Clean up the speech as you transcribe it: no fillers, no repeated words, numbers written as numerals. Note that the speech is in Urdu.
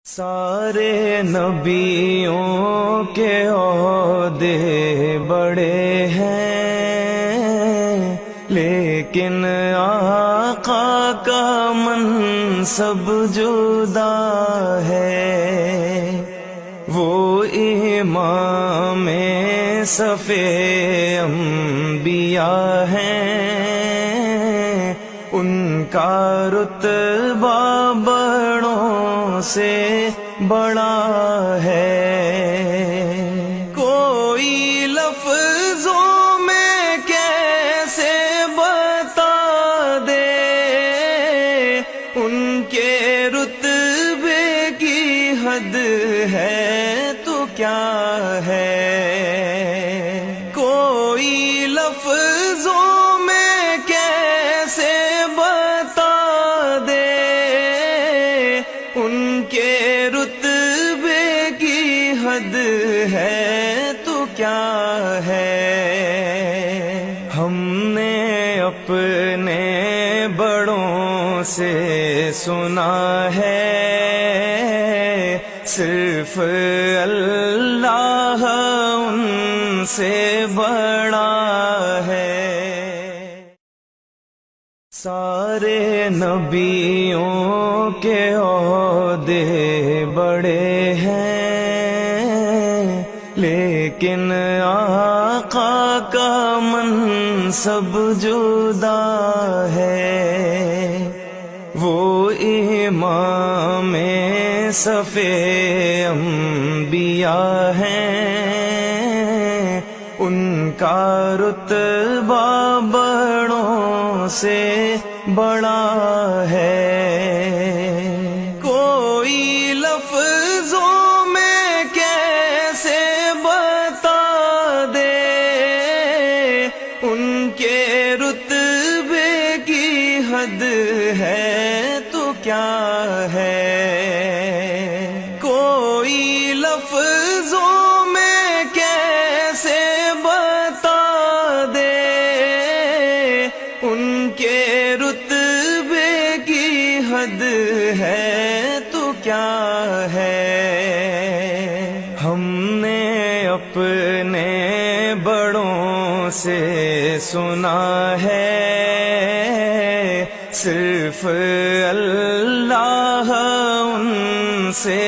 سارے نبیوں کے عہدے بڑے ہیں، لیکن آقا کا منصب جدا ہے۔ وہ امام صف انبیاء ہیں، ان کا رتبہ بڑوں سے بڑا ہے۔ کوئی لفظوں میں کیسے بتا دے ان کے رتبے کی حد ہے تو کیا ہے۔ کوئی لفظوں میں کیسے بتا دے ان کے رتبے کی حد ہے تو کیا ہے۔ ہم نے اپنے بڑوں سے سنا ہے، صرف اللہ ان سے بڑا ہے۔ سارے نبیوں کے عہدے بڑے ہیں، لیکن آقا کا منصب جدا ہے۔ وہ امام صف انبیاء ہیں، ان کا رتبہ بڑوں سے بڑا ہے۔ کوئی لفظوں میں کیسے بتا دے ان کے رتبے کی حد ہے تو کیا ہے۔ کوئی لفظوں میں کیسے بتا دے ان کے رتبے کی حد ہے تو کیا ہے۔ ہم نے اپنے بڑوں سے سنا ہے، صرف اللہ ان سے